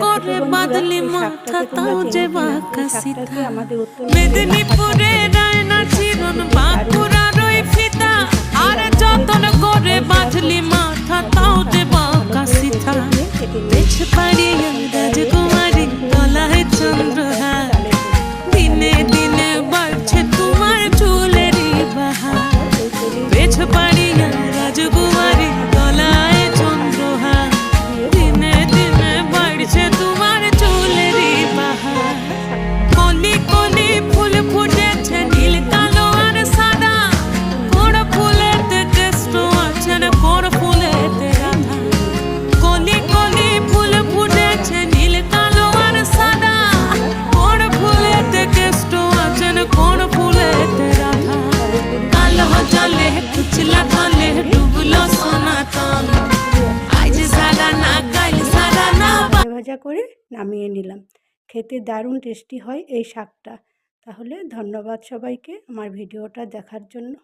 করে বাদলি মাথা তাও যে বাঁকাশিথা মেদিনীপুরে রায়না চিরন বাঁকুড়ার ওই ফিতা আর যতন করে বাঁধলি মাথা তাও যে বাঁকাশিথা বেছ পাড়িয়া রাজকুমারী গলায় চন্দ্রহার দিনে দিনে বাড়ছে তোমার চুলেরই বাহার বেছ পাড়িয়া রাজকুমারী গলায় চন্দ্রহার দিনে দিনে বাড়ছে তোমার চুলেরই বাহার কলি কলি ফুল ফুটেছে নীল কালো আর সাদা কোন ফুলেতে কেষ্ট আছে না কোন ফুলেতে রাধা কলি কলি ফুল ফুটেছে নীল কালো আর সাদা কোন ফুলেতে কেষ্ট আছে না কোন ফুলেতে রাধা কালো জলে কুচলা তলে ডুবলো সনাতন আজ সারা না কাল সারা না ভাজা করে নামিয়ে নিলাম। খেতে দারুণ টেস্টি হয় এই শাকটা। তাহলে ধন্যবাদ সবাইকে আমার ভিডিওটা দেখার জন্য।